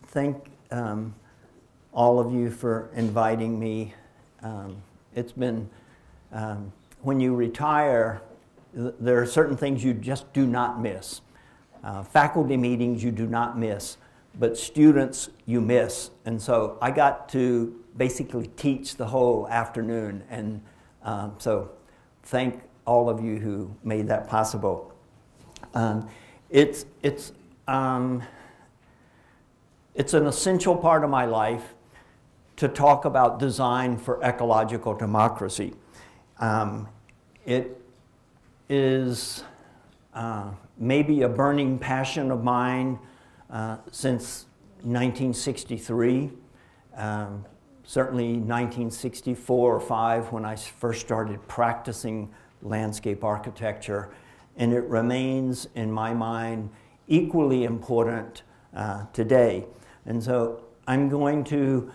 thank all of you for inviting me. It's been, when you retire, there are certain things you just do not miss. Faculty meetings you do not miss, but students you miss. And so I got to basically teach the whole afternoon, and so thank all of you who made that possible. It's an essential part of my life to talk about design for ecological democracy. It is maybe a burning passion of mine since 1963, certainly 1964 or 5 when I first started practicing landscape architecture, and it remains in my mind equally important today. And so I'm going to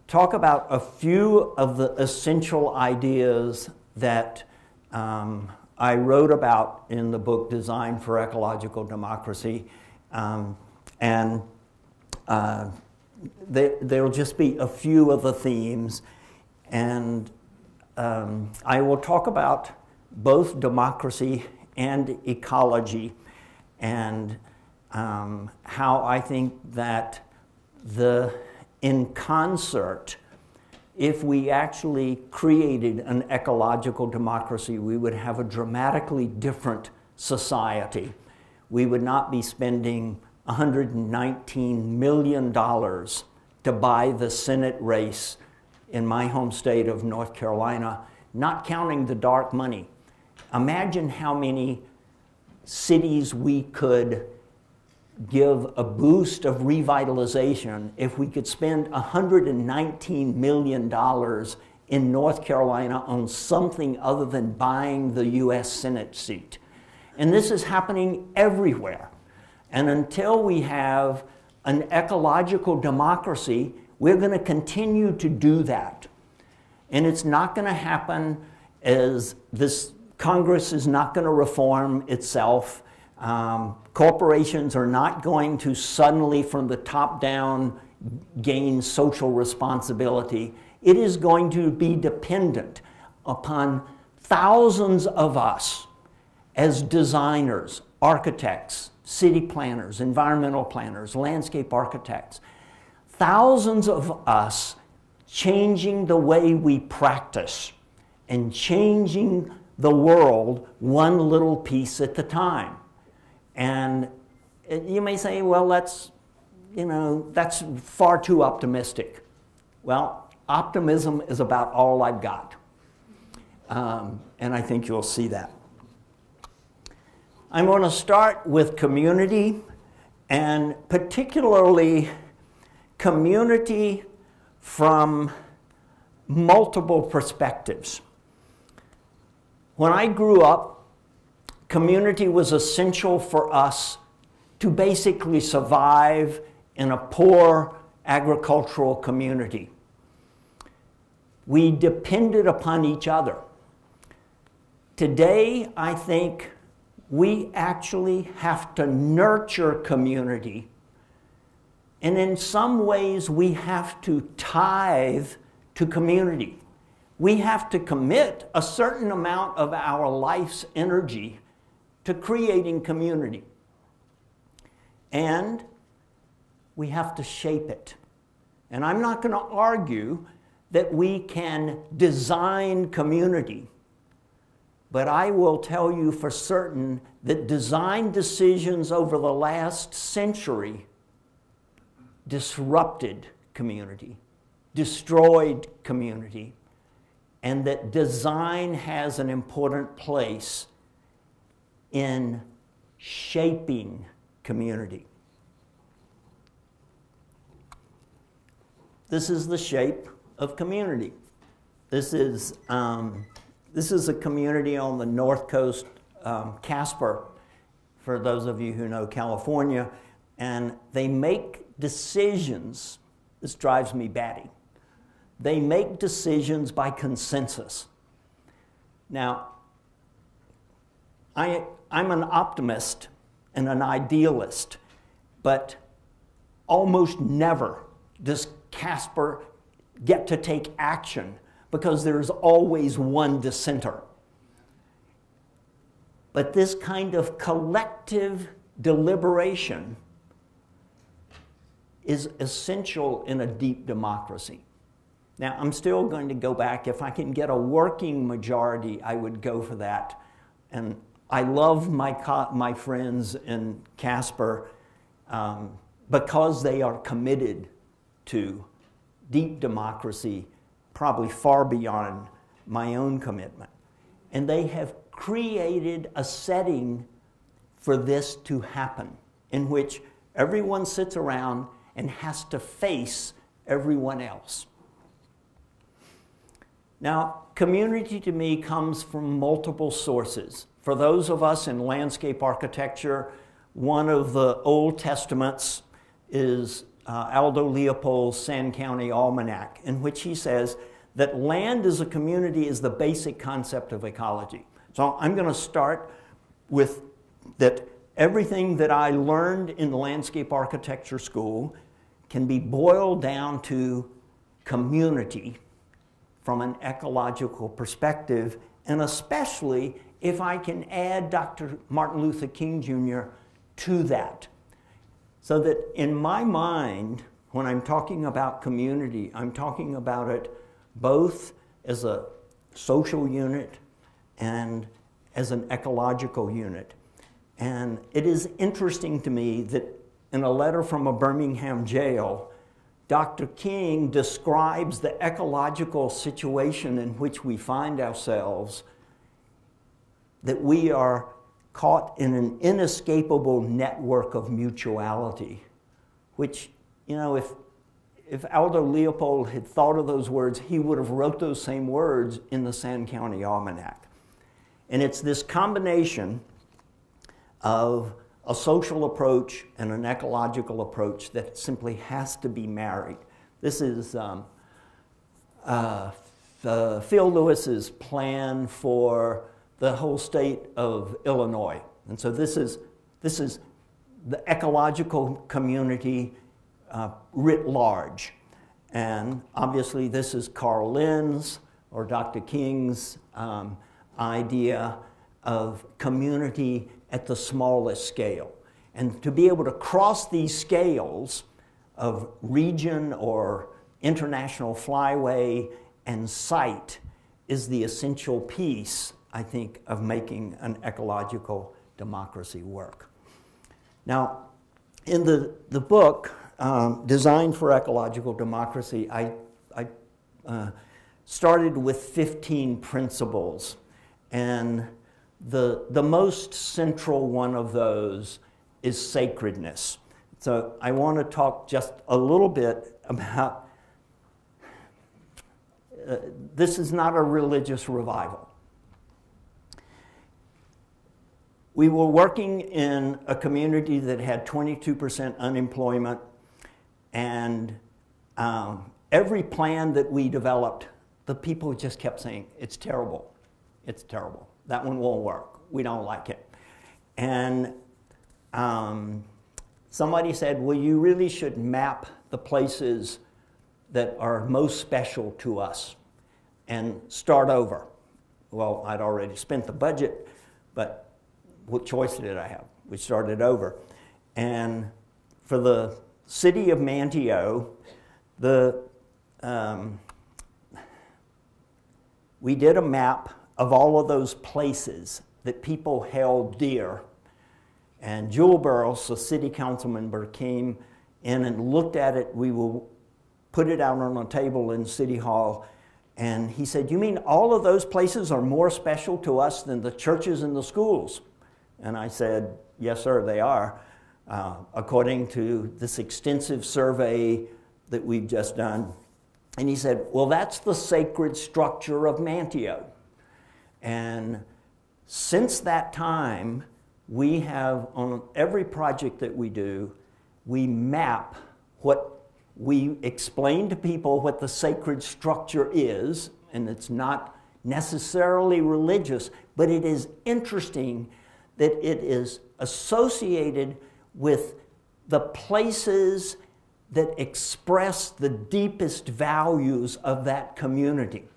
talk about a few of the essential ideas that I wrote about in the book Design for Ecological Democracy, and there'll just be a few of the themes, and I will talk about both democracy and ecology, and how I think that in concert, if we actually created an ecological democracy, we would have a dramatically different society. We would not be spending $119 million to buy the Senate race in my home state of North Carolina, not counting the dark money. Imagine how many cities we could give a boost of revitalization if we could spend $119 million in North Carolina on something other than buying the US Senate seat. And this is happening everywhere. And until we have an ecological democracy, we're going to continue to do that. And it's not going to happen as this Congress is not going to reform itself. Corporations are not going to suddenly, from the top down, gain social responsibility. It is going to be dependent upon thousands of us as designers, architects, city planners, environmental planners, landscape architects. Thousands of us changing the way we practice and changing the world one little piece at a time. And you may say, well, that's far too optimistic. Well, optimism is about all I've got. And I think you'll see that. I'm going to start with community, and particularly community from multiple perspectives. When I grew up, community was essential for us to basically survive in a poor agricultural community. We depended upon each other. Today, I think we actually have to nurture community. And in some ways, we have to tithe to community. We have to commit a certain amount of our life's energy to creating community. And we have to shape it. And I'm not going to argue that we can design community, but I will tell you for certain that design decisions over the last century disrupted community, destroyed community, and that design has an important place in shaping community. This is the shape of community. This is a community on the north coast, Casper, for those of you who know California, and they make decisions. This drives me batty. They make decisions by consensus. Now, I'm an optimist and an idealist, but almost never does CASPER get to take action because there's always one dissenter. But this kind of collective deliberation is essential in a deep democracy. Now, I'm still going to go back. If I can get a working majority, I would go for that. And I love my friends in CASPER because they are committed to deep democracy, probably far beyond my own commitment. And they have created a setting for this to happen, in which everyone sits around and has to face everyone else. Now, community to me comes from multiple sources. For those of us in landscape architecture, one of the Old Testaments is Aldo Leopold's Sand County Almanac, in which he says that land as a community is the basic concept of ecology. So I'm going to start with that everything that I learned in the landscape architecture school can be boiled down to community from an ecological perspective, and especially if I can add Dr. Martin Luther King Jr. to that. So that in my mind, when I'm talking about community, I'm talking about it both as a social unit and as an ecological unit. And it is interesting to me that in a letter from a Birmingham jail, Dr. King describes the ecological situation in which we find ourselves, that we are caught in an inescapable network of mutuality, which, you know, if Aldo Leopold had thought of those words, he would have wrote those same words in the Sand County Almanac. And it's this combination of a social approach and an ecological approach that simply has to be married. This is Phil Lewis's plan for the whole state of Illinois. And so this is the ecological community writ large. And obviously this is Carl Lynn's or Dr. King's idea of community at the smallest scale. And to be able to cross these scales of region or international flyway and site is the essential piece, I think, of making an ecological democracy work. Now, in the book, Designed for Ecological Democracy, I started with 15 principles. And the most central one of those is sacredness. So I want to talk just a little bit about, this is not a religious revival. We were working in a community that had 22% unemployment, and every plan that we developed, the people just kept saying, it's terrible, it's terrible. That one won't work. We don't like it. And somebody said, well, you really should map the places that are most special to us and start over. Well, I'd already spent the budget, but what choice did I have? We started over. And for the city of Manteo, we did a map of all of those places that people held dear. And Jewel Burrows, the city council member, came in and looked at it. We will put it out on a table in City Hall. And he said, you mean all of those places are more special to us than the churches and the schools? And I said, yes, sir, they are. According to this extensive survey that we've just done. And he said, well, that's the sacred structure of Manteo. And since that time, we have, on every project that we do, we map what we explain to people what the sacred structure is, and it's not necessarily religious, but it is interesting that it is associated with the places that express the deepest values of that community.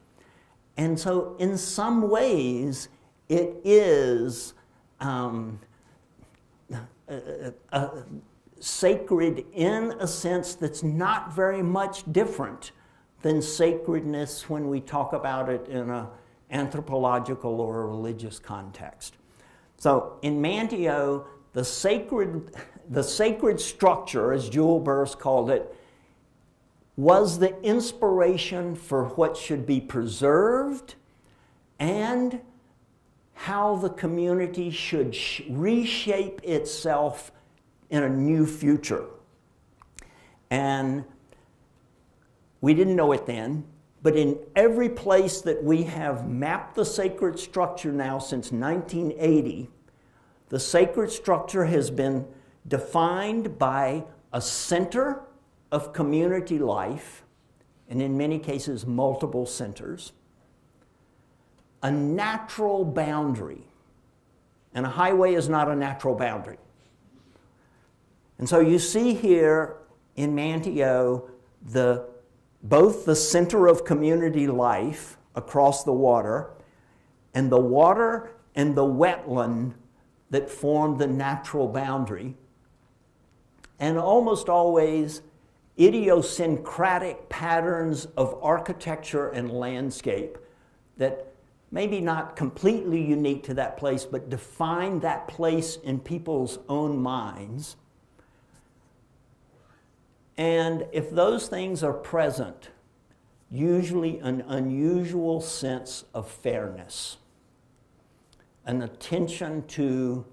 And so in some ways, it is sacred in a sense that's not very much different than sacredness when we talk about it in an anthropological or a religious context. So in Manteo, the sacred structure, as Jules Burst called it, was the inspiration for what should be preserved and how the community should reshape itself in a new future. And we didn't know it then, but in every place that we have mapped the sacred structure now since 1980, the sacred structure has been defined by a center of community life, and in many cases multiple centers, a natural boundary, and a highway is not a natural boundary. And so you see here in Manteo both the center of community life across the water and the wetland that formed the natural boundary, and almost always idiosyncratic patterns of architecture and landscape that maybe not completely unique to that place, but define that place in people's own minds. And if those things are present, usually an unusual sense of fairness, an attention to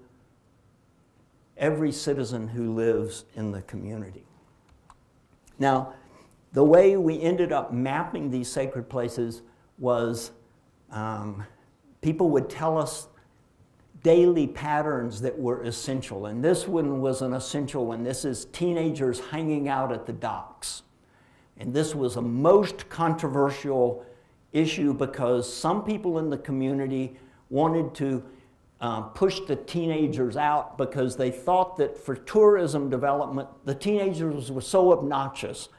every citizen who lives in the community. Now, the way we ended up mapping these sacred places was people would tell us daily patterns that were essential. And this one was an essential one. This is teenagers hanging out at the docks. And this was a most controversial issue because some people in the community wanted to push the teenagers out because they thought that for tourism development, the teenagers were so obnoxious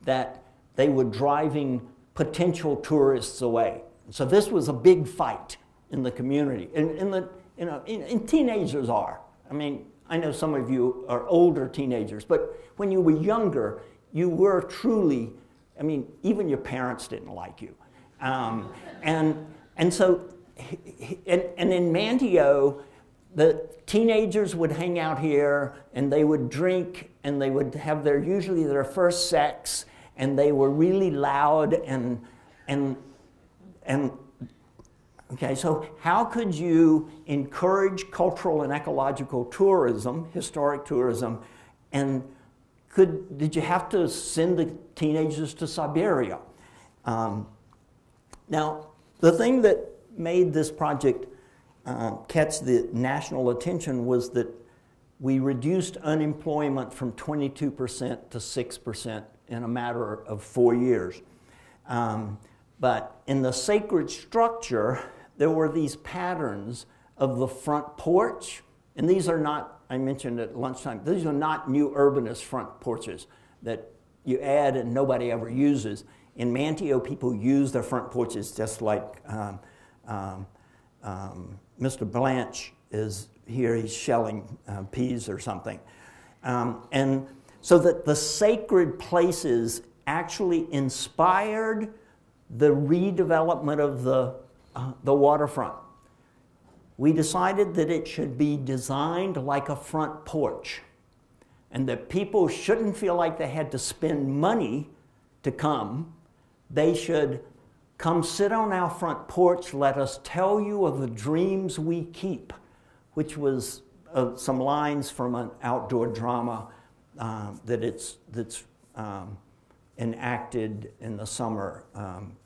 that they were driving potential tourists away. So this was a big fight in the community. And teenagers are. I mean, I know some of you are older teenagers, but when you were younger, you were truly, I mean, even your parents didn't like you. And so in Manteo, the teenagers would hang out here and they would drink and they would have usually their first sex, and they were really loud and okay, so how could you encourage cultural and ecological tourism, historic tourism, and did you have to send the teenagers to Siberia? Now, the thing that made this project catch the national attention was that we reduced unemployment from 22% to 6% in a matter of 4 years. But in the sacred structure, there were these patterns of the front porch, and these are not, I mentioned at lunchtime, these are not new urbanist front porches that you add and nobody ever uses. In Manteo, people use their front porches just like Mr. Blanche is here, he's shelling peas or something. And so that the sacred places actually inspired the redevelopment of the waterfront. We decided that it should be designed like a front porch, and that people shouldn't feel like they had to spend money to come. They should come sit on our front porch, let us tell you of the dreams we keep, which was some lines from an outdoor drama that's enacted in the summer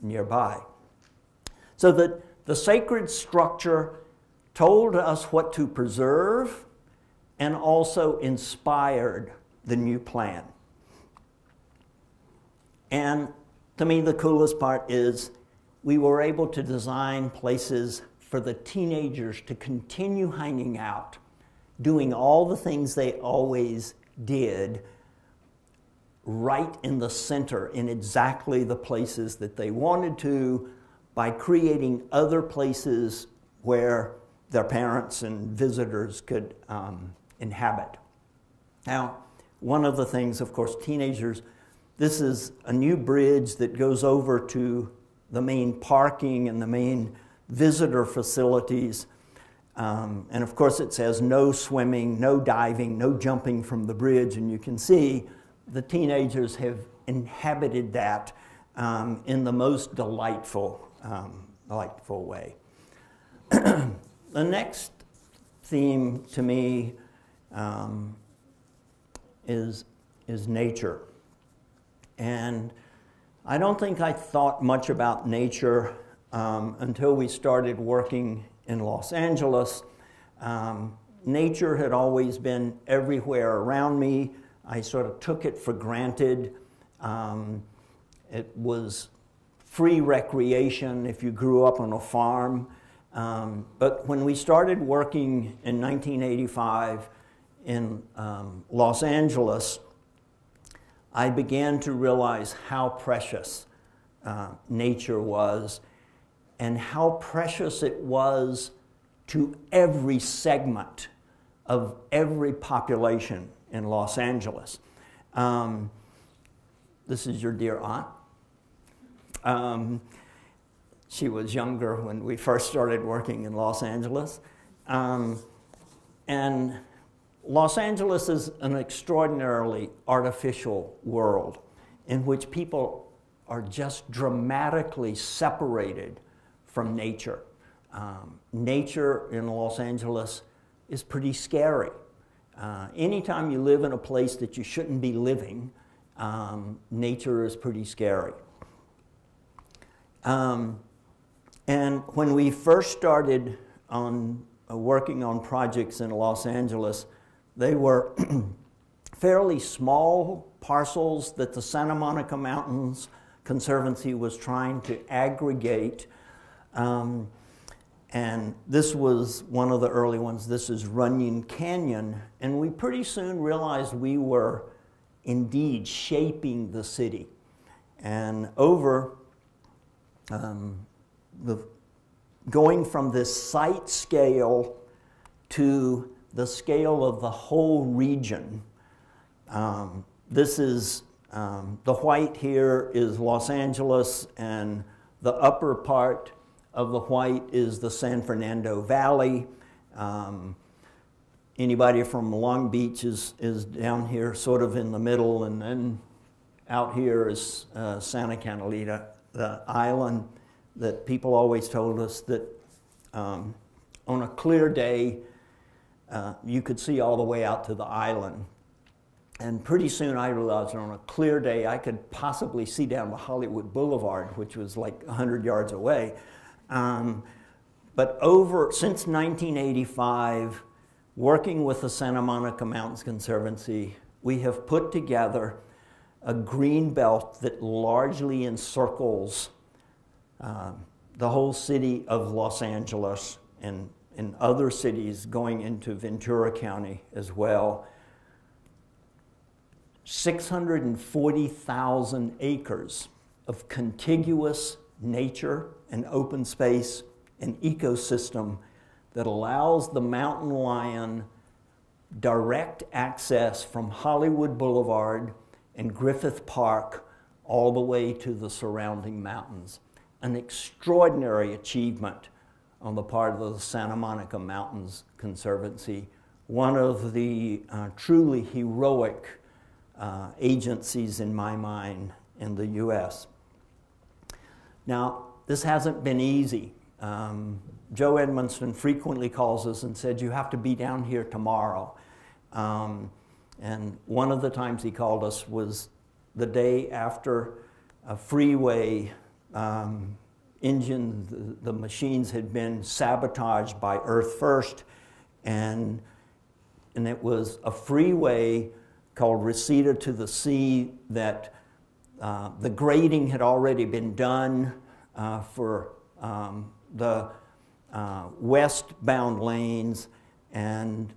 nearby. So that the sacred structure told us what to preserve and also inspired the new plan. And to me, the coolest part is we were able to design places for the teenagers to continue hanging out, doing all the things they always did right in the center, in exactly the places that they wanted to, by creating other places where their parents and visitors could inhabit. Now, one of the things, of course, teenagers, this is a new bridge that goes over to the main parking and the main visitor facilities. And of course it says no swimming, no diving, no jumping from the bridge, and you can see the teenagers have inhabited that in the most delightful way. The next theme to me is nature. And I don't think I thought much about nature until we started working in Los Angeles. Nature had always been everywhere around me. I sort of took it for granted. It was free recreation if you grew up on a farm. But when we started working in 1985 in Los Angeles, I began to realize how precious nature was and how precious it was to every segment of every population in Los Angeles. This is your dear aunt. She was younger when we first started working in Los Angeles. And Los Angeles is an extraordinarily artificial world in which people are just dramatically separated from nature. Nature in Los Angeles is pretty scary. Anytime you live in a place that you shouldn't be living, nature is pretty scary. And when we first started on working on projects in Los Angeles, they were fairly small parcels that the Santa Monica Mountains Conservancy was trying to aggregate. And this was one of the early ones. This is Runyon Canyon. And we pretty soon realized we were indeed shaping the city. And over going from this site scale to the scale of the whole region. This is, the white here is Los Angeles, and the upper part of the white is the San Fernando Valley. Anybody from Long Beach is down here sort of in the middle, and then out here is Santa Catalina, the island that people always told us that on a clear day, you could see all the way out to the island. And pretty soon I realized that on a clear day I could possibly see down to Hollywood Boulevard, which was like 100 yards away. But since 1985, working with the Santa Monica Mountains Conservancy, we have put together a green belt that largely encircles the whole city of Los Angeles and in other cities going into Ventura County as well. 640,000 acres of contiguous nature and open space and ecosystem that allows the mountain lion direct access from Hollywood Boulevard and Griffith Park all the way to the surrounding mountains. An extraordinary achievement on the part of the Santa Monica Mountains Conservancy, one of the truly heroic agencies in my mind in the US. Now, this hasn't been easy. Joe Edmondson frequently calls us and said, you have to be down here tomorrow. And one of the times he called us was the day after a freeway engine, the machines had been sabotaged by Earth First, and it was a freeway called Reseda to the Sea that the grading had already been done for the westbound lanes, and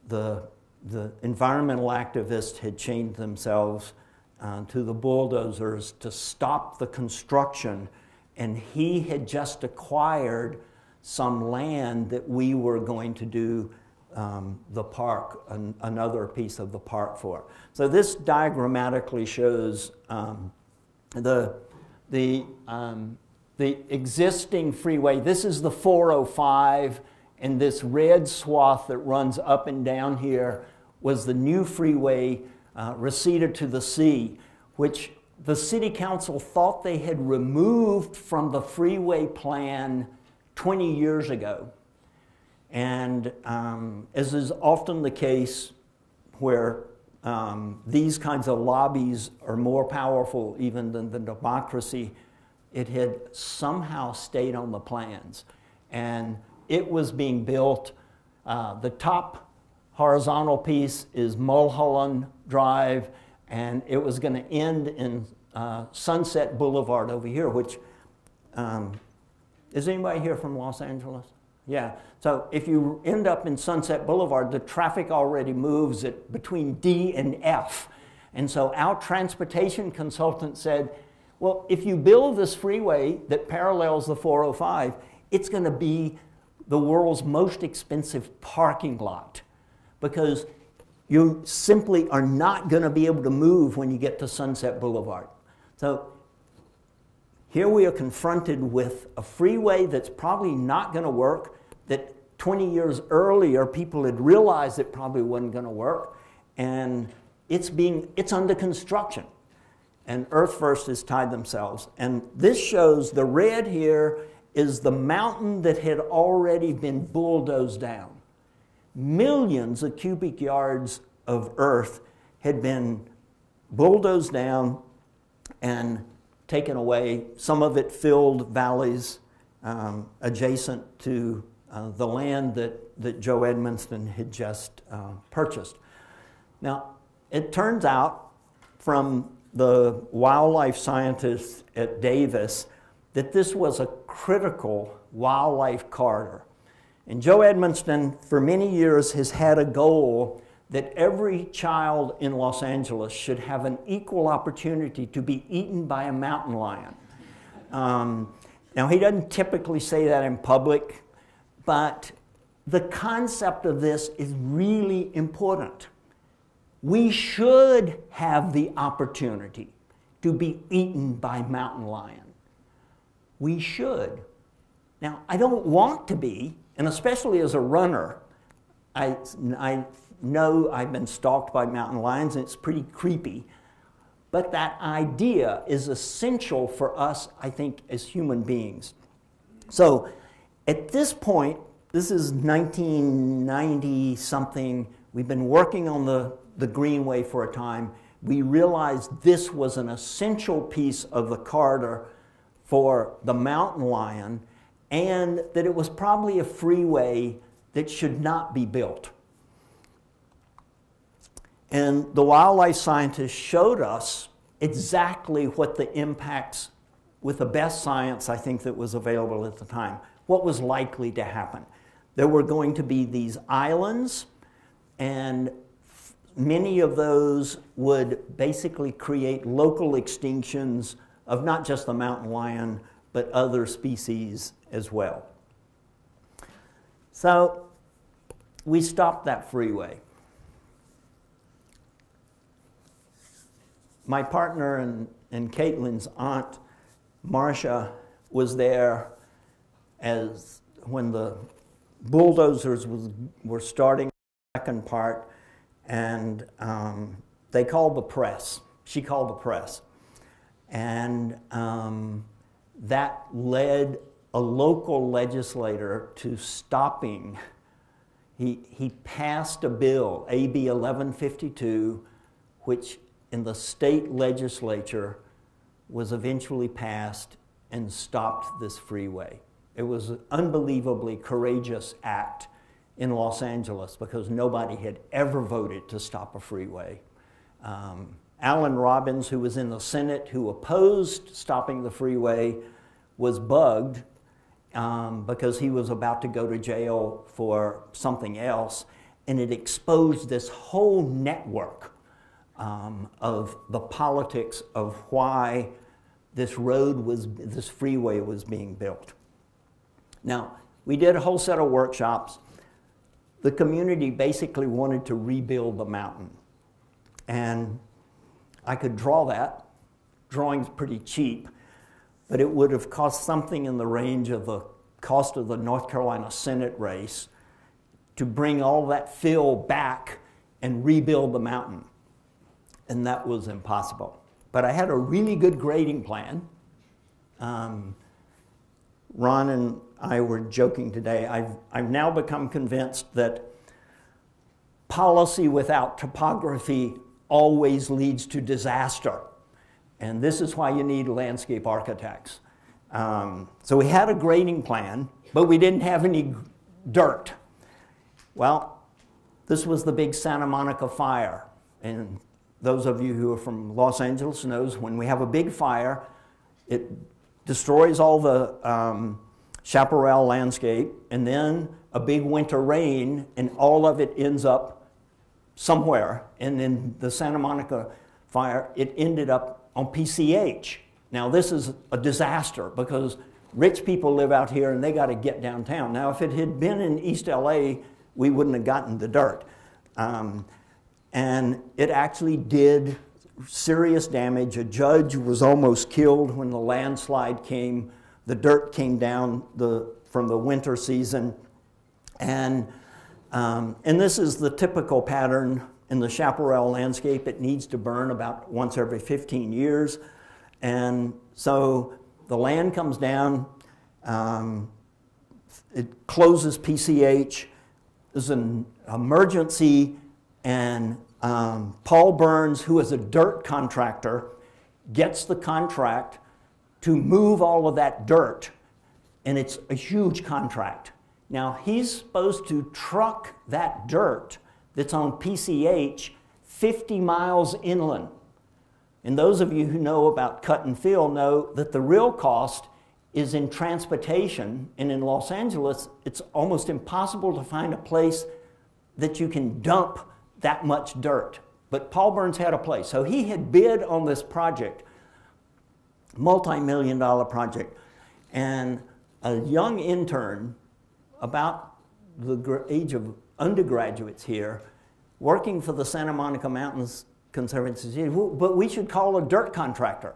the the environmental activists had chained themselves to the bulldozers to stop the construction, and he had just acquired some land that we were going to do the park, another piece of the park for. So this diagrammatically shows the existing freeway. This is the 405, and this red swath that runs up and down here was the new freeway receded to the sea, which the city council thought they had removed from the freeway plan 20 years ago. And as is often the case where these kinds of lobbies are more powerful even than the democracy, it had somehow stayed on the plans. And it was being built. The top horizontal piece is Mulholland Drive, and it was going to end in Sunset Boulevard over here, which, is anybody here from Los Angeles? Yeah, so if you end up in Sunset Boulevard, the traffic already moves at between D and F. And so our transportation consultant said, well, if you build this freeway that parallels the 405, it's going to be the world's most expensive parking lot, because you simply are not going to be able to move when you get to Sunset Boulevard. So here we are confronted with a freeway that's probably not going to work, that 20 years earlier people had realized it probably wasn't going to work, and it's under construction. And Earth First has tied themselves. And this shows the red here is the mountain that had already been bulldozed down. Millions of cubic yards of earth had been bulldozed down and taken away. Some of it filled valleys adjacent to the land that Joe Edmonston had just purchased. Now, it turns out from the wildlife scientists at Davis that this was a critical wildlife corridor. And Joe Edmonston, for many years, has had a goal that every child in Los Angeles should have an equal opportunity to be eaten by a mountain lion. Now, he doesn't typically say that in public, but the concept of this is really important. We should have the opportunity to be eaten by mountain lion. We should. Now, I don't want to be, and especially as a runner, I know I've been stalked by mountain lions, and it's pretty creepy. But that idea is essential for us, I think, as human beings. So at this point, this is 1990-something, we've been working on the Greenway for a time. We realized this was an essential piece of the corridor for the mountain lion, and that it was probably a freeway that should not be built. And the wildlife scientists showed us exactly what the impacts, with the best science I think that was available at the time, what was likely to happen. There were going to be these islands, and many of those would basically create local extinctions of not just the mountain lion, but other species as well. So we stopped that freeway. My partner and Caitlin's aunt, Marcia, was there as when the bulldozers were starting the second part, and they called the press. She called the press. And that led a local legislator to stopping. He passed a bill, AB 1152, which in the state legislature was eventually passed and stopped this freeway. It was an unbelievably courageous act in Los Angeles because nobody had ever voted to stop a freeway. Alan Robbins, who was in the Senate, who opposed stopping the freeway, was bugged because he was about to go to jail for something else. and it exposed this whole network of the politics of why this freeway was being built. Now, we did a whole set of workshops. The community basically wanted to rebuild the mountain. And I could draw that. Drawing's pretty cheap, but it would have cost something in the range of the cost of the North Carolina Senate race to bring all that fill back and rebuild the mountain. And that was impossible. But I had a really good grading plan. Ron and I were joking today. I've now become convinced that policy without topography always leads to disaster. And this is why you need landscape architects. So we had a grading plan, but we didn't have any dirt. Well, this was the big Santa Monica fire. And those of you who are from Los Angeles knows when we have a big fire, it destroys all the chaparral landscape, and then a big winter rain, and all of it ends up somewhere. And in the Santa Monica fire, it ended up on PCH. Now this is a disaster because rich people live out here and they got to get downtown. Now if it had been in East LA, we wouldn't have gotten the dirt. And it actually did serious damage. A judge was almost killed when the landslide came. The dirt came down from the winter season. And this is the typical pattern in the chaparral landscape. It needs to burn about once every 15 years. And so the land comes down, it closes PCH, there's an emergency, and Paul Burns, who is a dirt contractor, gets the contract to move all of that dirt, and it's a huge contract. Now he's supposed to truck that dirt that's on PCH 50 miles inland. And those of you who know about cut and fill know that the real cost is in transportation, and in Los Angeles, it's almost impossible to find a place that you can dump that much dirt. But Paul Burns had a place. So he had bid on this project, multi-million-dollar project, and a young intern, about the age of undergraduates here, working for the Santa Monica Mountains Conservancy, said, well, but we should call a dirt contractor.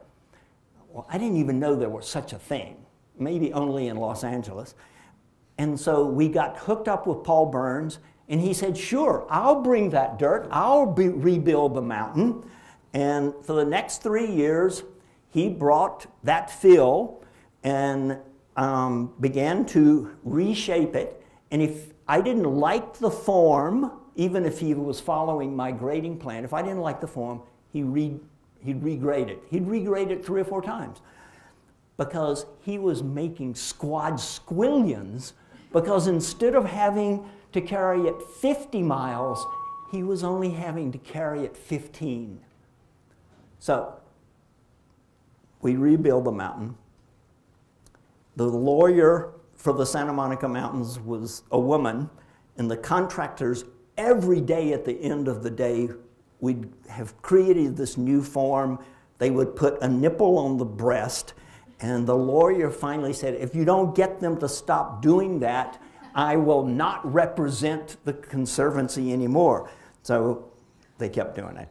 Well, I didn't even know there was such a thing, maybe only in Los Angeles. And so we got hooked up with Paul Burns, and he said, sure, I'll bring that dirt, I'll rebuild the mountain. And for the next 3 years, he brought that fill and began to reshape it. And if I didn't like the form, even if he was following my grading plan, if I didn't like the form, he'd regrade it. He'd regrade it 3 or 4 times because he was making squillions, because instead of having to carry it 50 miles, he was only having to carry it 15. So we rebuild the mountain. The lawyer for the Santa Monica Mountains was a woman, and the contractors, every day at the end of the day, we'd have created this new form. They would put a nipple on the breast, and the lawyer finally said, if you don't get them to stop doing that, I will not represent the Conservancy anymore. So they kept doing it.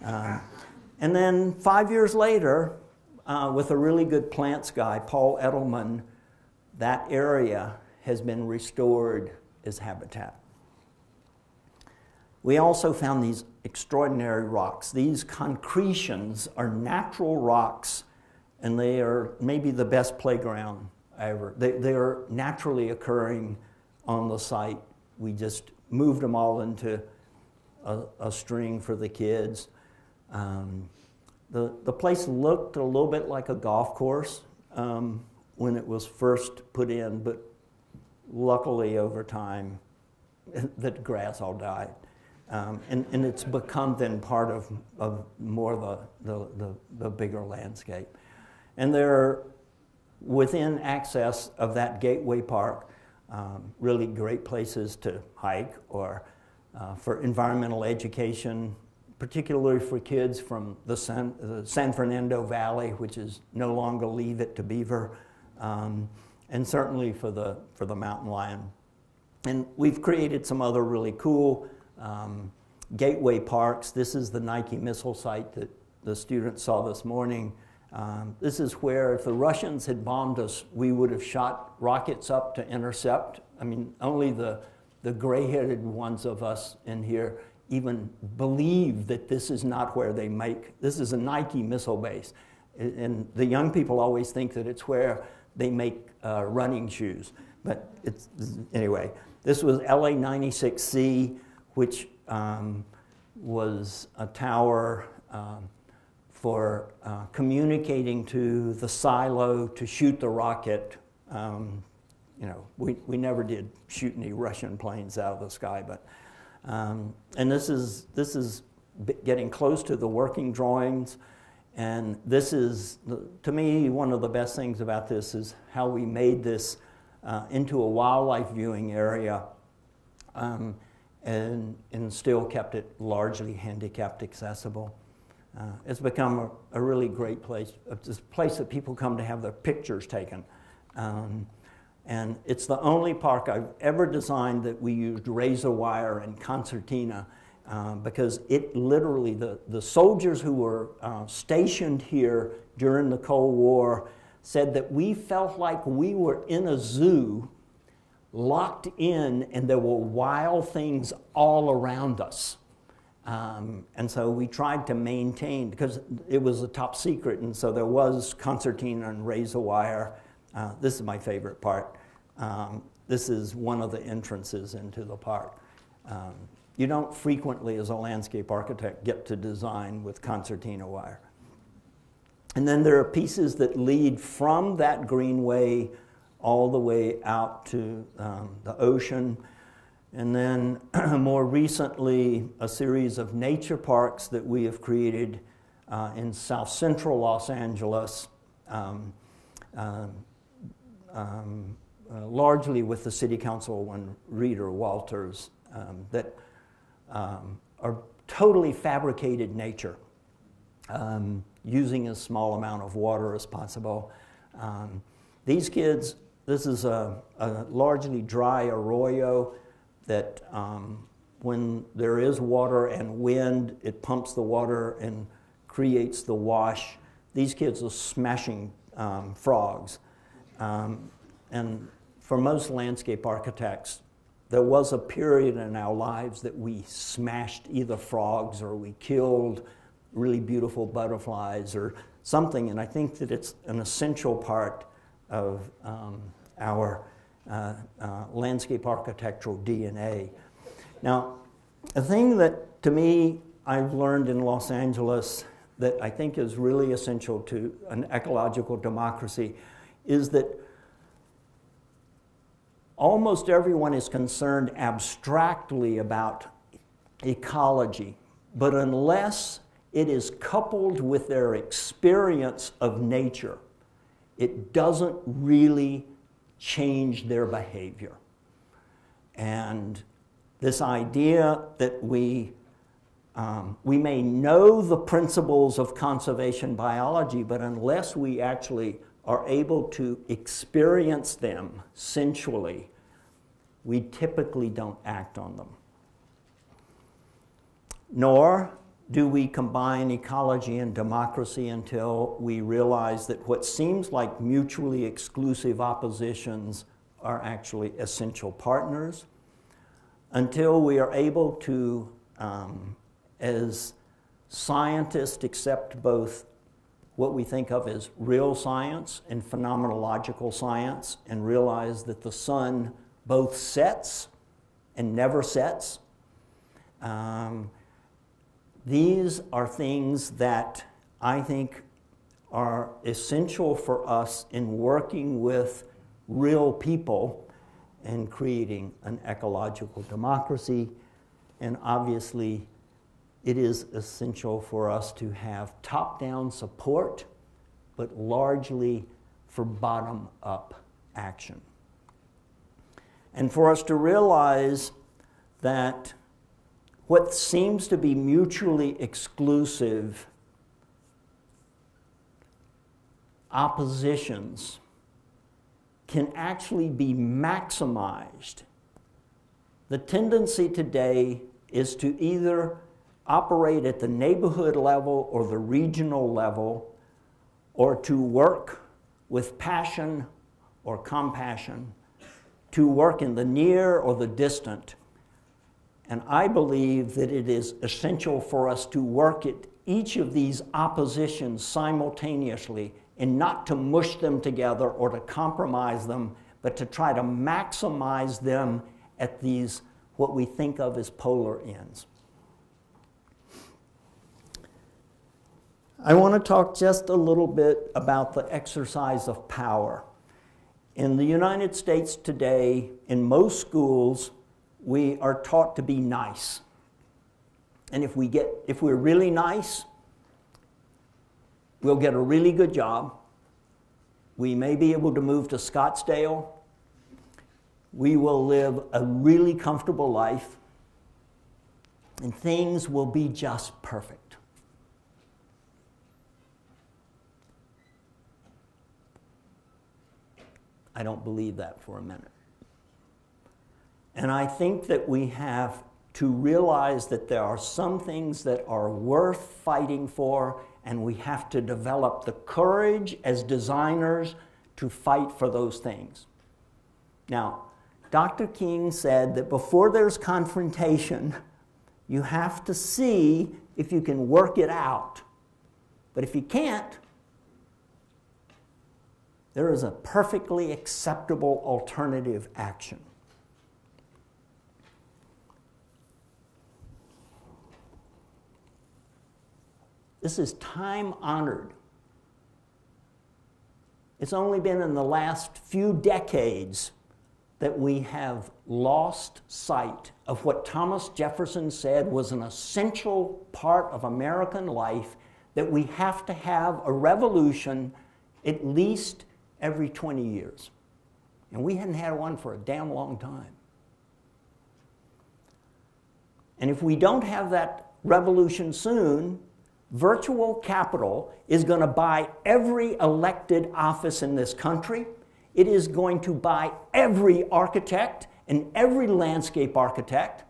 And then 5 years later, with a really good plants guy, Paul Edelman, that area has been restored as habitat. We also found these extraordinary rocks. These concretions are natural rocks, and they are maybe the best playground ever. They are naturally occurring on the site. We just moved them all into a string for the kids. The place looked a little bit like a golf course when it was first put in, but luckily over time, the grass all died. And it's become then part of more the bigger landscape. And they're within access of that Gateway Park, really great places to hike or for environmental education, particularly for kids from the San Fernando Valley, which is no longer Leave It to Beaver, and certainly for the mountain lion. And we've created some other really cool gateway parks. This is the Nike missile site that the students saw this morning. This is where if the Russians had bombed us, we would have shot rockets up to intercept. I mean, only the gray-headed ones of us in here even believe that this is not where they make, this is a Nike missile base. And the young people always think that it's where they make running shoes. But it's, anyway, this was LA 96C, which was a tower for communicating to the silo to shoot the rocket. You know, we never did shoot any Russian planes out of the sky, but and this is getting close to the working drawings, and this is, to me, one of the best things about this is how we made this into a wildlife viewing area, and still kept it largely handicapped accessible. It's become a really great place, a place that people come to have their pictures taken. And it's the only park I've ever designed that we used razor wire and concertina, because it literally, the soldiers who were stationed here during the Cold War said that we felt like we were in a zoo, locked in, and there were wild things all around us. And so we tried to maintain, because it was a top secret, and so there was concertina and razor wire. This is my favorite part. This is one of the entrances into the park. You don't frequently, as a landscape architect, get to design with concertina wire. And then there are pieces that lead from that greenway all the way out to the ocean. And then more recently, a series of nature parks that we have created in south central Los Angeles, largely with the city councilwoman Rita Walters, that are totally fabricated nature, using as small amount of water as possible. These kids, this is a largely dry arroyo that when there is water and wind, it pumps the water and creates the wash. These kids are smashing frogs. And for most landscape architects, there was a period in our lives that we smashed either frogs or we killed really beautiful butterflies or something, and I think that it's an essential part of our landscape architectural DNA. Now, a thing that, to me, I've learned in Los Angeles that I think is really essential to an ecological democracy is that almost everyone is concerned abstractly about ecology, but unless it is coupled with their experience of nature, it doesn't really change their behavior. And this idea that we may know the principles of conservation biology, but unless we actually are able to experience them sensually, we typically don't act on them. Nor do we combine ecology and democracy until we realize that what seems like mutually exclusive oppositions are actually essential partners, until we are able to, as scientists, accept both what we think of as real science and phenomenological science, and realize that the sun both sets and never sets. These are things that I think are essential for us in working with real people and creating an ecological democracy. And obviously, it is essential for us to have top-down support, but largely for bottom-up action. And for us to realize that what seems to be mutually exclusive oppositions can actually be maximized. The tendency today is to either operate at the neighborhood level or the regional level, or to work with passion or compassion, to work in the near or the distant. And I believe that it is essential for us to work at each of these oppositions simultaneously, and not to mush them together or to compromise them, but to try to maximize them at these, what we think of as polar ends. I want to talk just a little bit about the exercise of power. In the United States today, in most schools, we are taught to be nice. And if we're really nice, we'll get a really good job. We may be able to move to Scottsdale. We will live a really comfortable life, and things will be just perfect. I don't believe that for a minute. And I think that we have to realize that there are some things that are worth fighting for, and we have to develop the courage as designers to fight for those things. Now, Dr. King said that before there's confrontation, you have to see if you can work it out. But if you can't, there is a perfectly acceptable alternative action. This is time-honored. It's only been in the last few decades that we have lost sight of what Thomas Jefferson said was an essential part of American life, that we have to have a revolution at least every 20 years. And we hadn't had one for a damn long time. And if we don't have that revolution soon, virtual capital is going to buy every elected office in this country. It is going to buy every architect and every landscape architect.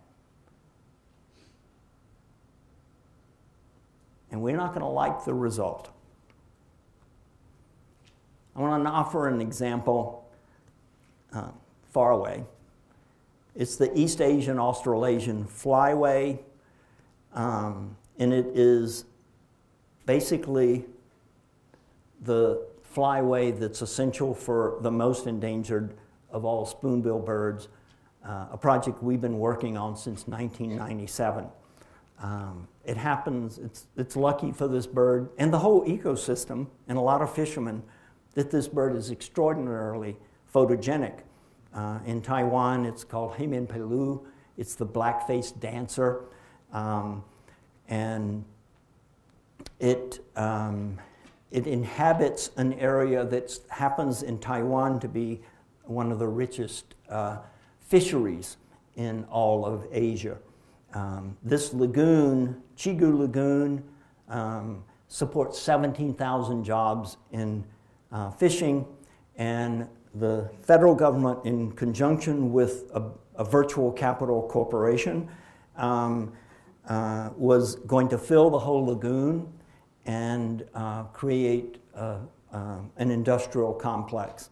And we're not going to like the result. I want to offer an example far away. It's the East Asian Australasian Flyway, and it is basically the flyway that's essential for the most endangered of all spoonbill birds, a project we've been working on since 1997. It happens, it's lucky for this bird and the whole ecosystem and a lot of fishermen that this bird is extraordinarily photogenic. In Taiwan, it's called Heimin Pelu. It's the black-faced dancer. And it inhabits an area that happens in Taiwan to be one of the richest fisheries in all of Asia. This lagoon, Chigu Lagoon, supports 17,000 jobs in fishing, and the federal government, in conjunction with a virtual capital corporation, was going to fill the whole lagoon and create an industrial complex.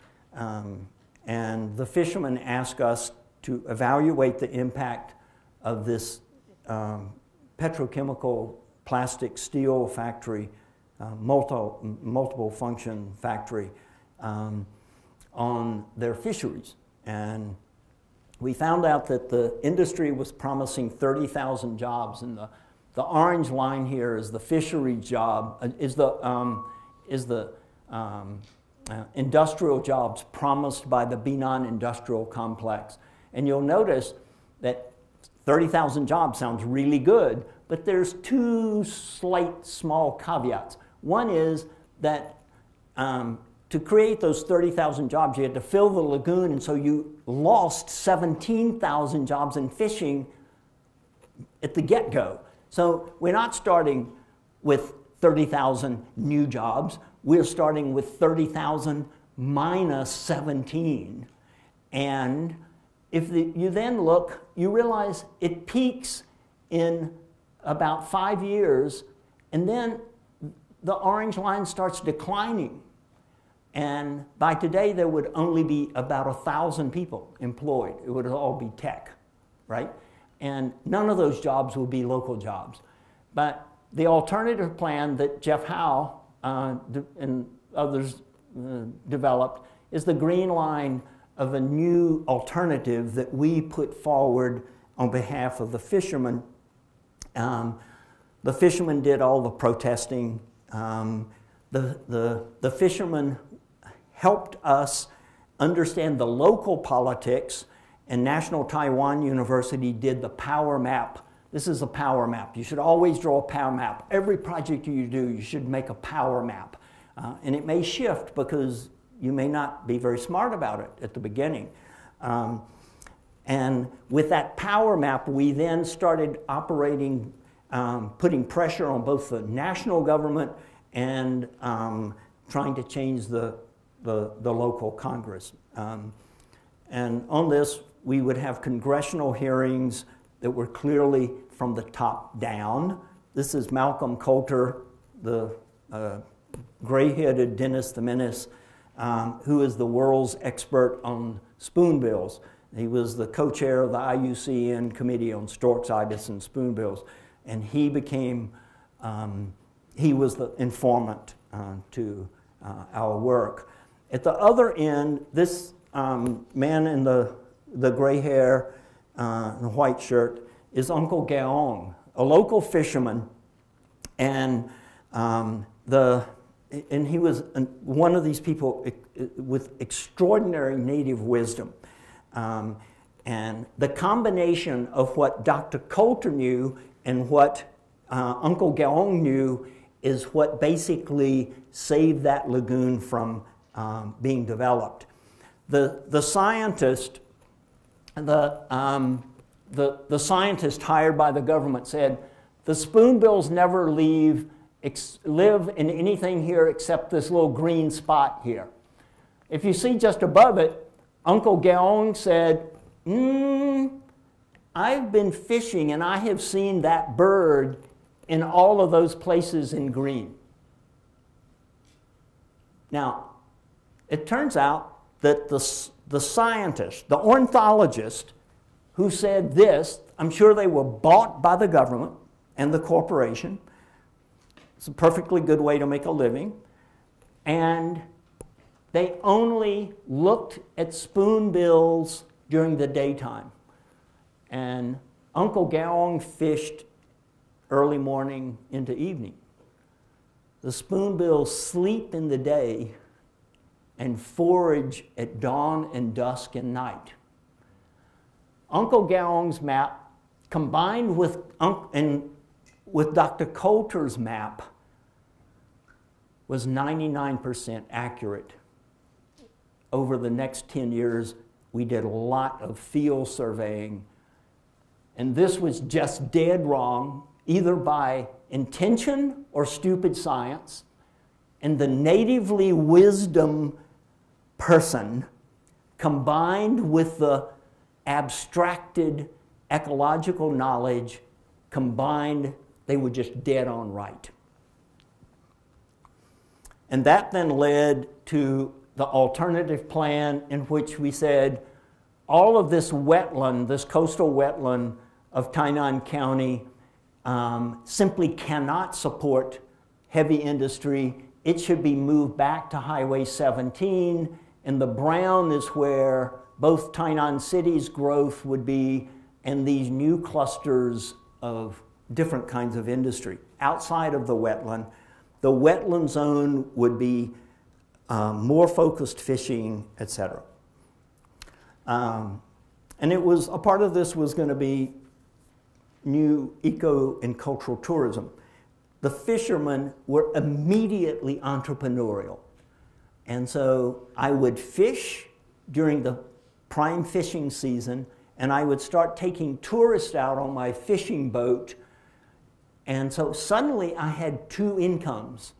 And the fishermen asked us to evaluate the impact of this petrochemical plastic steel factory, multiple function factory, on their fisheries. And we found out that the industry was promising 30,000 jobs, and the orange line here is the fishery job, is the industrial jobs promised by the Binan industrial complex. And you'll notice that 30,000 jobs sounds really good, but there's two slight small caveats. One is that to create those 30,000 jobs, you had to fill the lagoon, and so you lost 17,000 jobs in fishing at the get-go. So we're not starting with 30,000 new jobs. We're starting with 30,000 minus 17. And if you then look, you realize it peaks in about 5 years, and then the orange line starts declining. And by today, there would only be about 1,000 people employed. It would all be tech, right? And none of those jobs will be local jobs. But the alternative plan that Jeff Howe and others developed is the green line of a new alternative that we put forward on behalf of the fishermen. The fishermen did all the protesting. The fishermen helped us understand the local politics, and National Taiwan University did the power map. This is a power map. You should always draw a power map. Every project you do, you should make a power map. And it may shift because you may not be very smart about it at the beginning. And with that power map, we then started operating, putting pressure on both the national government and trying to change the local Congress. And on this, we would have congressional hearings that were clearly from the top down. This is Malcolm Coulter, the gray-headed Dennis the Menace, who is the world's expert on spoonbills. He was the co-chair of the IUCN Committee on Storks, Ibis, and Spoonbills, and he became, he was the informant to our work. At the other end, this man in the gray hair and the white shirt is Uncle Gaong, a local fisherman, and he was one of these people with extraordinary native wisdom. And the combination of what Dr. Coulter knew and what Uncle Gaong knew is what basically saved that lagoon from being developed. The scientist hired by the government said, the spoonbills never live in anything here except this little green spot here. If you see just above it, Uncle Gaong said, I've been fishing and I have seen that bird in all of those places in green. Now, it turns out that the scientist, the ornithologist who said this, I'm sure they were bought by the government and the corporation. It's a perfectly good way to make a living. And they only looked at spoonbills during the daytime. And Uncle Gaong fished early morning into evening. The spoonbills sleep in the day and forage at dawn and dusk and night. Uncle Gaong's map, combined with Dr. Coulter's map, was 99% accurate. Over the next 10 years, we did a lot of field surveying, and this was just dead wrong, either by intention or stupid science, and the natively wisdom person combined with the abstracted ecological knowledge combined, they were just dead on right. And that then led to the alternative plan in which we said all of this wetland, this coastal wetland of Tainan County simply cannot support heavy industry. It should be moved back to Highway 17, and the brown is where both Tainan City's growth would be and these new clusters of different kinds of industry. Outside of the wetland zone would be more focused fishing, etc. And it was, a part of this was going to be new eco and cultural tourism. The fishermen were immediately entrepreneurial. And so I would fish during the prime fishing season, and I would start taking tourists out on my fishing boat. And so suddenly I had two incomes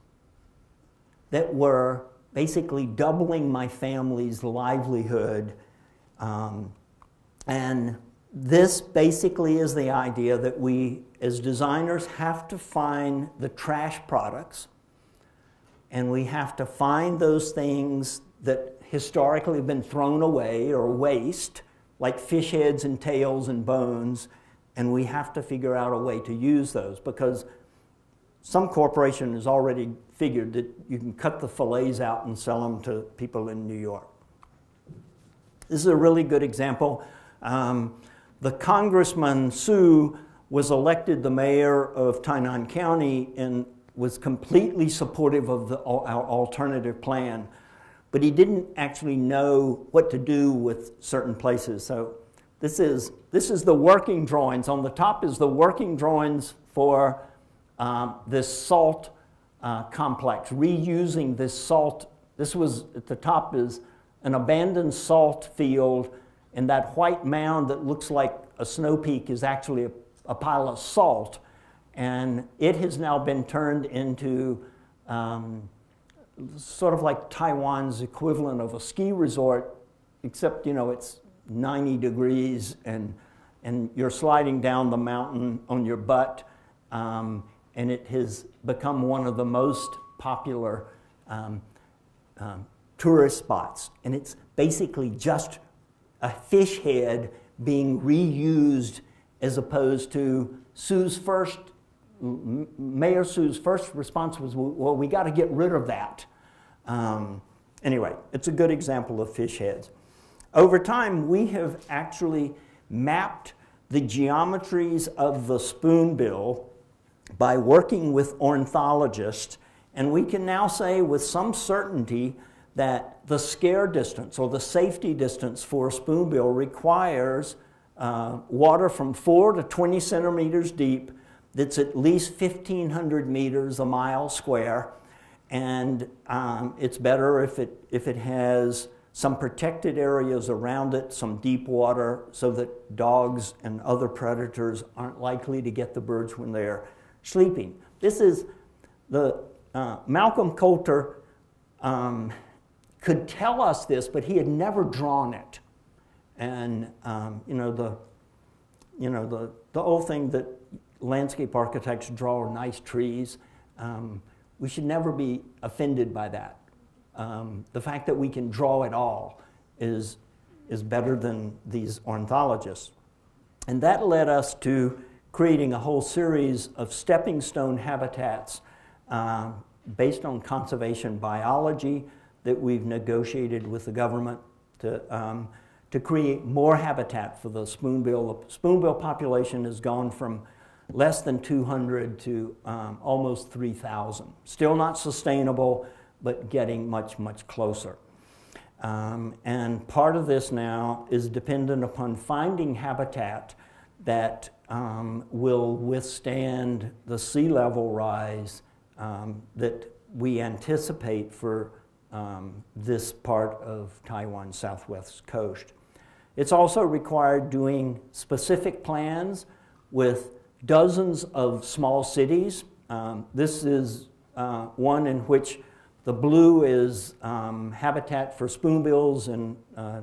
that were basically doubling my family's livelihood. And this basically is the idea that we, as designers, have to find the trash products, and we have to find those things that historically have been thrown away or waste, like fish heads and tails and bones, and we have to figure out a way to use those, because some corporation has already figured that you can cut the fillets out and sell them to people in New York. This is a really good example. The Congressman Sue was elected the mayor of Tainan County and was completely supportive of our alternative plan, but he didn't actually know what to do with certain places. So this is the working drawings. On the top is the working drawings for this salt complex, reusing this salt. This was, at the top is an abandoned salt field, and that white mound that looks like a snow peak is actually a pile of salt. And it has now been turned into sort of like Taiwan's equivalent of a ski resort, except, you know, it's 90 degrees and you're sliding down the mountain on your butt, and it has become one of the most popular tourist spots. And it's basically just a fish head being reused, as opposed to Mayor Sue's first response was, well, we got to get rid of that. Anyway, it's a good example of fish heads. Over time, we have actually mapped the geometries of the spoonbill by working with ornithologists, and we can now say with some certainty that the scare distance or the safety distance for a spoonbill requires water from 4 to 20 centimeters deep that's at least 1,500 meters a mile square, and it's better if it has some protected areas around it, some deep water, so that dogs and other predators aren't likely to get the birds when they're sleeping. This is the Malcolm Coulter could tell us this, but he had never drawn it. And the old thing that landscape architects draw nice trees. We should never be offended by that. The fact that we can draw it all is better than these ornithologists. And that led us to creating a whole series of stepping stone habitats based on conservation biology that we've negotiated with the government to create more habitat for the spoonbill. The spoonbill population has gone from less than 200 to almost 3,000. Still not sustainable, but getting much, much closer. And part of this now is dependent upon finding habitat that will withstand the sea level rise that we anticipate for this part of Taiwan's southwest coast. It's also required doing specific plans with dozens of small cities. This is one in which the blue is habitat for spoonbills and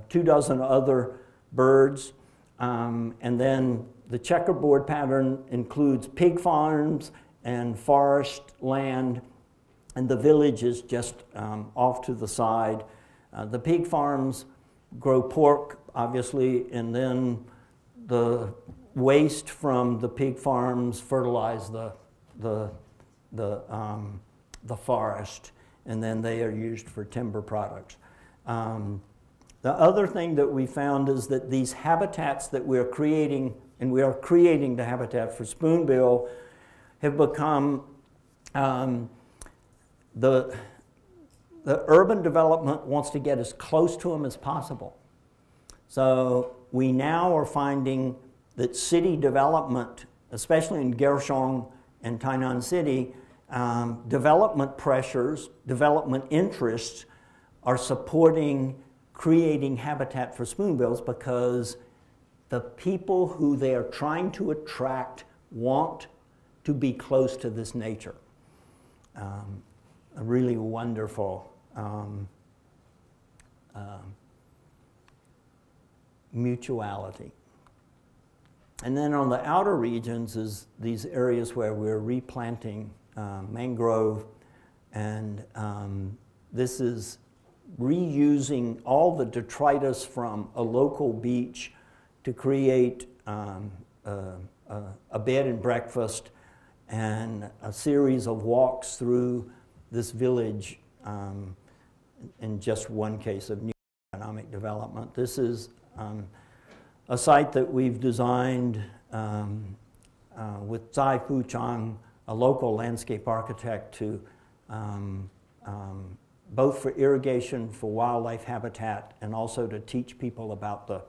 24 other birds. And then the checkerboard pattern includes pig farms and forest land, and the village is just off to the side. The pig farms grow pork, obviously, and then the waste from the pig farms fertilize the forest, and then they are used for timber products. The other thing that we found is that these habitats that we're creating, and we are creating the habitat for spoonbill, have become the urban development wants to get as close to them as possible. So we now are finding that city development, especially in Kaohsiung and Tainan City, development pressures, development interests are supporting creating habitat for spoonbills, because the people who they are trying to attract want to be close to this nature. A really wonderful mutuality. And then on the outer regions is these areas where we're replanting mangrove, and this is reusing all the detritus from a local beach to create a bed and breakfast and a series of walks through this village in just one case of new economic development. This is a site that we've designed with Tsai Fu Chang, a local landscape architect, to both for irrigation, for wildlife habitat, and also to teach people about the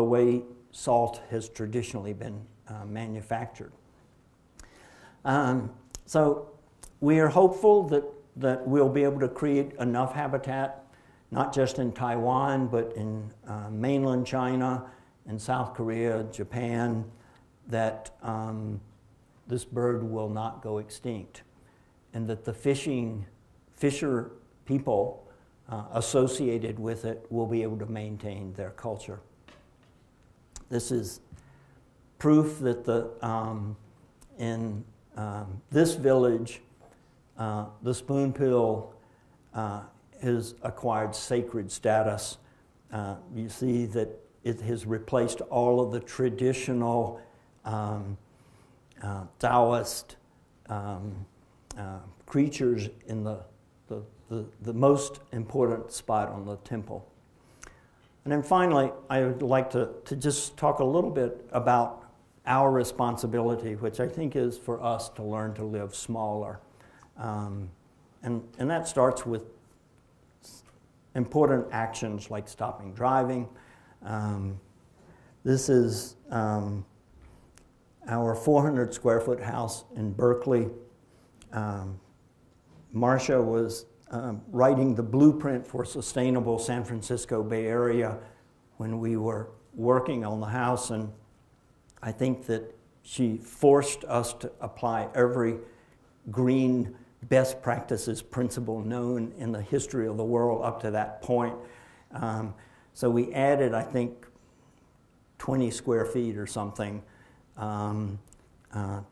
way salt has traditionally been manufactured. So we are hopeful that we'll be able to create enough habitat, not just in Taiwan, but in mainland China, in South Korea, Japan, that this bird will not go extinct, and that the fisher people associated with it will be able to maintain their culture. This is proof that in this village, the spoonbill has acquired sacred status. You see that it has replaced all of the traditional Taoist creatures in the most important spot on the temple. And then finally, I would like to just talk a little bit about our responsibility, which I think is for us to learn to live smaller. And that starts with important actions like stopping driving. This is our 400 square foot house in Berkeley. Marcia was writing the blueprint for sustainable San Francisco Bay Area when we were working on the house, and I think that she forced us to apply every green best practices principle known in the history of the world up to that point. So we added, I think, 20 square feet or something to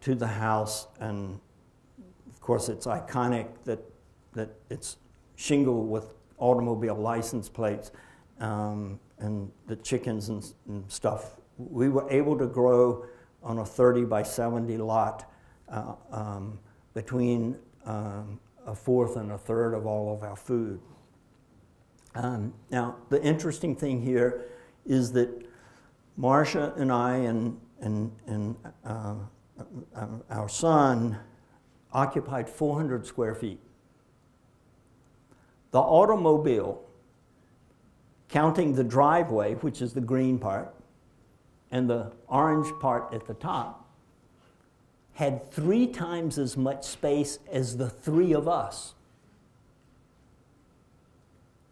the house, and of course it's iconic that it's shingled with automobile license plates, and the chickens and stuff. We were able to grow on a 30 by 70 lot between a fourth and a third of all of our food. Now, the interesting thing here is that Marcia and I and our son occupied 400 square feet. The automobile, counting the driveway, which is the green part, and the orange part at the top, had 3 times as much space as the 3 of us.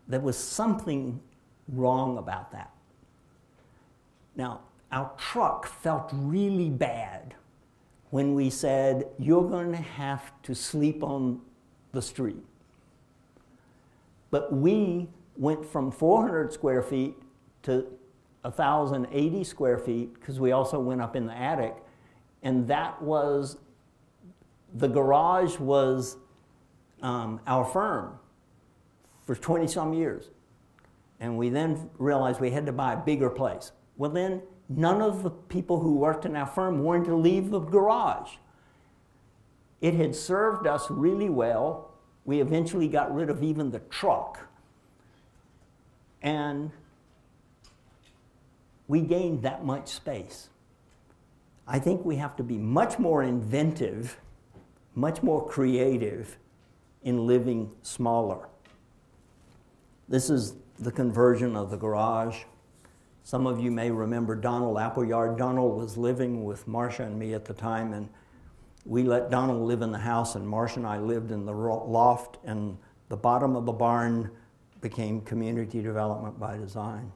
There was something wrong about that. Now, our truck felt really bad when we said, you're going to have to sleep on the street. But we went from 400 square feet to 1,080 square feet, because we also went up in the attic, and that was, the garage was our firm for 20-some years. And we then realized we had to buy a bigger place. Well then, none of the people who worked in our firm wanted to leave the garage. It had served us really well. We eventually got rid of even the truck. And we gained that much space. I think we have to be much more inventive, much more creative in living smaller. This is the conversion of the garage. Some of you may remember Donald Appleyard. Donald was living with Marcia and me at the time, and we let Donald live in the house, and Marcia and I lived in the loft, and the bottom of the barn became community development by design.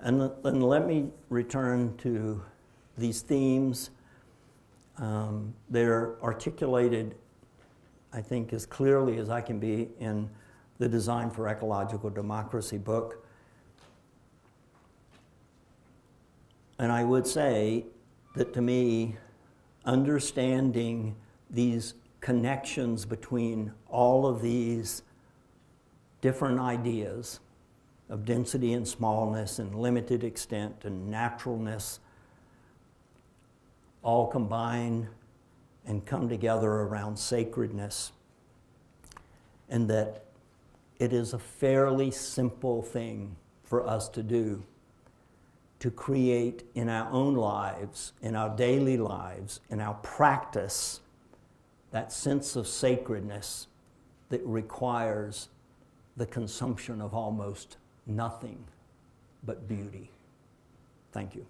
And let me return to these themes. They're articulated, I think, as clearly as I can be in the Design for Ecological Democracy book. And I would say that to me, understanding these connections between all of these different ideas of density and smallness and limited extent and naturalness all combine and come together around sacredness, and that it is a fairly simple thing for us to do, to create in our own lives, in our daily lives, in our practice, that sense of sacredness that requires the consumption of almost nothing but beauty. Thank you.